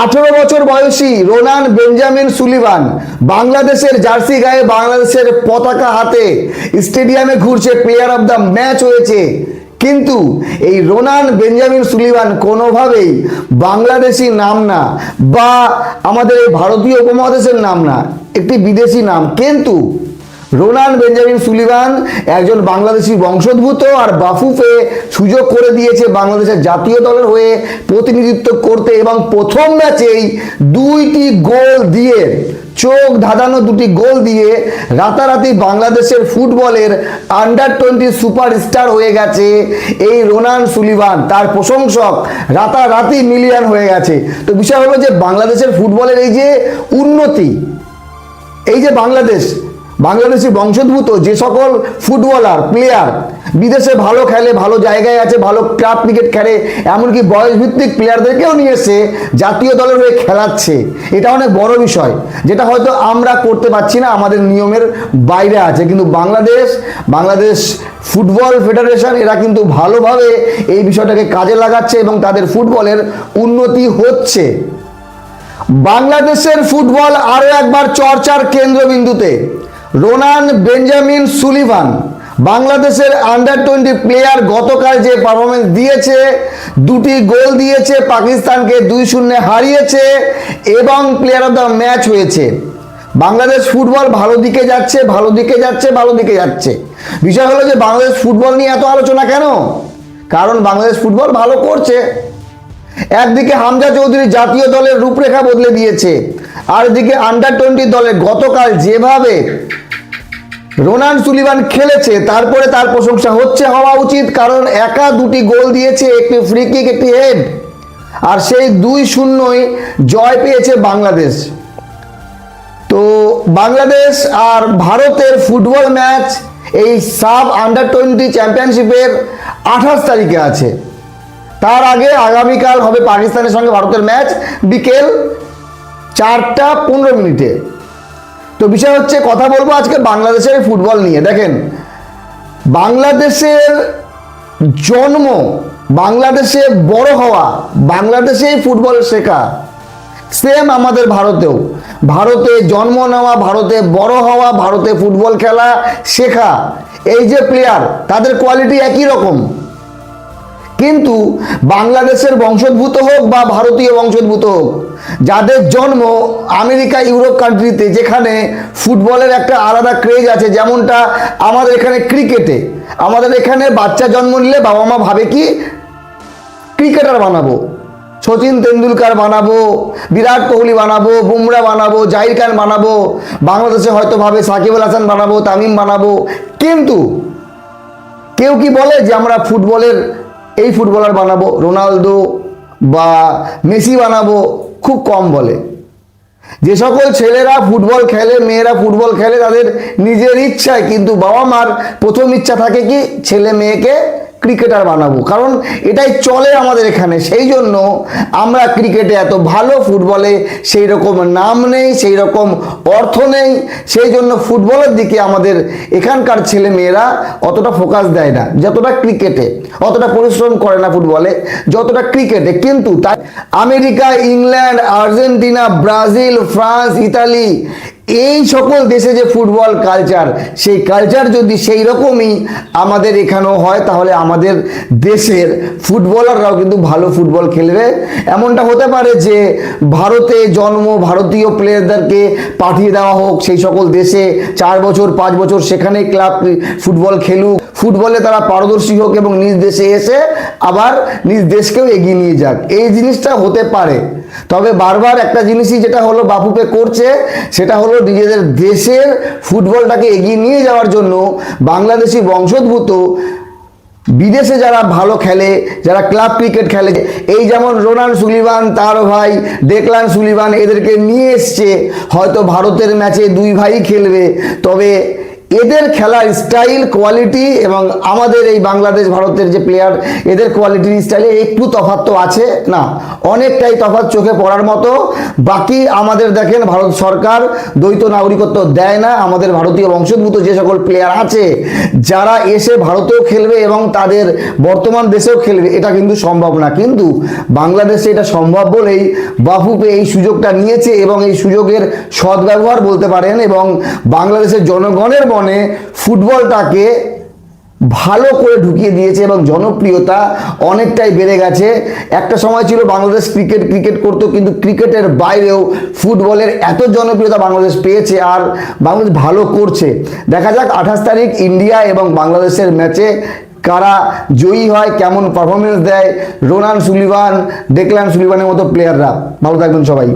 18 বছর বয়সী Ronan Benjamin Sullivan বাংলাদেশের জার্সি গায়ে বাংলাদেশের পতাকা হাতে স্টেডিয়ামে ঘুরছে, প্লেয়ার অফ দ্য ম্যাচ হয়েছে। কিন্তু এই রোনান বেঞ্জামিন সুলিভান কোনোভাবেই বাংলাদেশি নাম না, বা আমাদের এই ভারতীয় উপমহাদেশের নাম না, একটি বিদেশি নাম। কিন্তু রোনান বেঞ্জামিন সুলিভান একজন বাংলাদেশি বংশোদ্ভূত, আর বাফুফে সুযোগ করে দিয়েছে বাংলাদেশের জাতীয় দলের হয়ে প্রতিনিধিত্ব করতে, এবং প্রথম ম্যাচেই দুইটি গোল দিয়ে, চোখ ধাঁধানো দুটি গোল দিয়ে রাতারাতি বাংলাদেশের ফুটবলের আন্ডার-20 সুপারস্টার হয়ে গেছে এই রোনান সুলিভান। তার প্রশংসক রাতারাতি মিলিয়ন হয়ে গেছে। তো বিষয় হলো যে বাংলাদেশের ফুটবলের এই যে উন্নতি, এই যে বাংলাদেশি বংশোদ্ভূত যে সকল ফুটবলার প্লেয়ার বিদেশে ভালো খেলে, ভালো জায়গায় আছে, ভালো ক্লাব ক্রিকেট খেলে, এমনকি বয়সভিত্তিক প্লেয়ারদেরকেও নিয়ে এসে জাতীয় দলের হয়ে খেলাচ্ছে, এটা অনেক বড় বিষয়, যেটা হয়তো আমরা করতে পারছি না, আমাদের নিয়মের বাইরে আছে। কিন্তু বাংলাদেশ ফুটবল ফেডারেশন এরা কিন্তু ভালোভাবে এই বিষয়টাকে কাজে লাগাচ্ছে এবং তাদের ফুটবলের উন্নতি হচ্ছে। বাংলাদেশের ফুটবল আরও একবার চর্চার কেন্দ্রবিন্দুতে। রোনান বেঞ্জামিন সুলিভান বাংলাদেশের আন্ডার-20 প্লেয়ার, গতকাল যে পারফরমেন্স দিয়েছে, দুটি গোল দিয়েছে, পাকিস্তানকে 2-0 হারিয়েছে এবং প্লেয়ার অফ দ্য ম্যাচ হয়েছে। বাংলাদেশ ফুটবল ভালো দিকে যাচ্ছে। বিষয় হলো যে বাংলাদেশ ফুটবল নিয়ে এত আলোচনা কেন? কারণ বাংলাদেশ ফুটবল ভালো করছে। একদিকে হামজা চৌধুরী জাতীয় দলের রূপরেখা বদলে দিয়েছে, আর এদিকে আন্ডার-20 দলে গতকাল যেভাবে রোনান সুলিভান খেলেছে, তারপরে তার প্রশংসা হওয়া উচিত। কারণ একা দুটি গোল দিয়েছে, একটি ফ্রি কিক, একটি হেড, আর সেই 2-0 জয় পেয়েছে বাংলাদেশ। তো বাংলাদেশ আর ভারতের ফুটবল ম্যাচ এই সাব আন্ডার-20 চ্যাম্পিয়নশিপের 28 তারিখে আছে। তার আগে আগামীকাল হবে পাকিস্তানের সঙ্গে ভারতের ম্যাচ বিকেল 4:15। তো বিষয় হচ্ছে, কথা বলবো আজকে বাংলাদেশের ফুটবল নিয়ে। দেখেন, বাংলাদেশের জন্ম, বাংলাদেশে বড় হওয়া, বাংলাদেশেই ফুটবল শেখা, সেম আমাদের ভারতেও। ভারতে জন্ম নেওয়া, ভারতে বড় হওয়া, ভারতে ফুটবল খেলা শেখা, এই যে প্লেয়ার, তাদের কোয়ালিটি একই রকম। কিন্তু বাংলাদেশের বংশোদ্ভূত হোক বা ভারতীয় বংশোদ্ভূত হোক, যাদের জন্ম আমেরিকা, ইউরোপ কান্ট্রিতে, যেখানে ফুটবলের একটা আলাদা ক্রেজ আছে, যেমনটা আমাদের এখানে ক্রিকেটে, আমাদের এখানে বাচ্চা জন্ম নিলে বাবা মা ভাবে কি ক্রিকেটার বানাবো, সচিন তেন্ডুলকার বানাবো, বিরাট কোহলি বানাবো, বুমরা বানাবো, জাহির খান বানাবো, বাংলাদেশে হয়তো ভাবে সাকিব আল হাসান বানাবো, তামিম বানাবো। কিন্তু কেউ কি বলে যে আমরা ফুটবলের এই ফুটবলার বানাবো, রোনালদো বা মেসি বানাবো? খুব কম বলে। যে সকল ছেলেরা ফুটবল খেলে, মেয়েরা ফুটবল খেলে, তাদের নিজের ইচ্ছায়, কিন্তু বাবা মার প্রথম ইচ্ছা থাকে কি ছেলে মেয়েকে ক্রিকেটার বানাবো, কারণ এটাই চলে আমাদের এখানে। সেই জন্য আমরা ক্রিকেটে এত ভালো, ফুটবলে সেই রকম নাম নেই, সেই রকম অর্থ নেই। সেই জন্য ফুটবলের দিকে আমাদের এখানকার ছেলে মেয়েরা অতটা ফোকাস দেয় না, যতটা ক্রিকেটে, অতটা পরিশ্রম করে না ফুটবলে যতটা ক্রিকেটে। কিন্তু তাই America, England, Argentina, Brazil, France, Italy, এই সকল দেশে যে ফুটবল কালচার, সেই কালচার যদি সেই রকমই আমাদের এখানেও হয়, তাহলে আমাদের দেশের ফুটবলাররাও কিন্তু ভালো ফুটবল খেলবে। এমনটা হতে পারে যে ভারতে জন্ম, ভারতীয় প্লেয়ারদেরকে পাঠিয়ে দেওয়া হোক সেই সকল দেশে, 4 বছর 5 বছর সেখানে ক্লাব ফুটবল খেলুক, ফুটবলে তারা পারদর্শী হোক এবং নিজ দেশে এসে আবার নিজ দেশকেও এগিয়ে নিয়ে যাক। এই জিনিসটা হতে পারে। তবে বারবার একটা জিনিসই যেটা হলো বাফুফে করছে, সেটা হলো নিজেদের দেশের ফুটবলটাকে এগিয়ে নিয়ে যাওয়ার জন্য বাংলাদেশি বংশোদ্ভূত বিদেশে যারা ভালো খেলে, যারা ক্লাব ক্রিকেট খেলে, এই যেমন রোনান সুলিভান, তার ভাই ডেকলান সুলিভান, এদেরকে নিয়ে এসছে। হয়তো ভারতের ম্যাচে 2 ভাই খেলবে, তবে এদের খেলার স্টাইল কোয়ালিটি এবং আমাদের এই বাংলাদেশ ভারতের যে প্লেয়ার এদের কোয়ালিটির স্টাইলে একটু তফাৎ তো আছে না, অনেকটাই তফাৎ চোখে পড়ার মতো। বাকি আমাদের দেখেন ভারত সরকার দ্বৈত নাগরিকত্ব দেয় না, আমাদের ভারতীয় বংশোদ্ভূত যে সকল প্লেয়ার আছে যারা এসে ভারতেও খেলবে এবং তাদের বর্তমান দেশেও খেলবে, এটা কিন্তু সম্ভব না। কিন্তু বাংলাদেশে এটা সম্ভব বলেই বাফুফে এই সুযোগটা নিয়েছে এবং এই সুযোগের সদ্ব্যবহার বলতে পারেন, এবং বাংলাদেশের জনগণের মনে ফুটবলটাকে ভালো করে ঢুকিয়ে দিয়েছে এবং জনপ্রিয়তা অনেকটাই বেড়ে গেছে। একটা সময় ছিল বাংলাদেশ ক্রিকেট করতো, কিন্তু ক্রিকেটের বাইরেও ফুটবলের এত জনপ্রিয়তা বাংলাদেশ পেয়েছে আর বাংলাদেশ ভালো করছে। দেখা যাক 28 তারিখ ইন্ডিয়া এবং বাংলাদেশের ম্যাচে কারা জয়ী হয়, কেমন পারফরমেন্স দেয় রোনান সুলিভান, ডেকলান সুলিভানের মতো প্লেয়াররা। ভালো থাকবেন সবাই।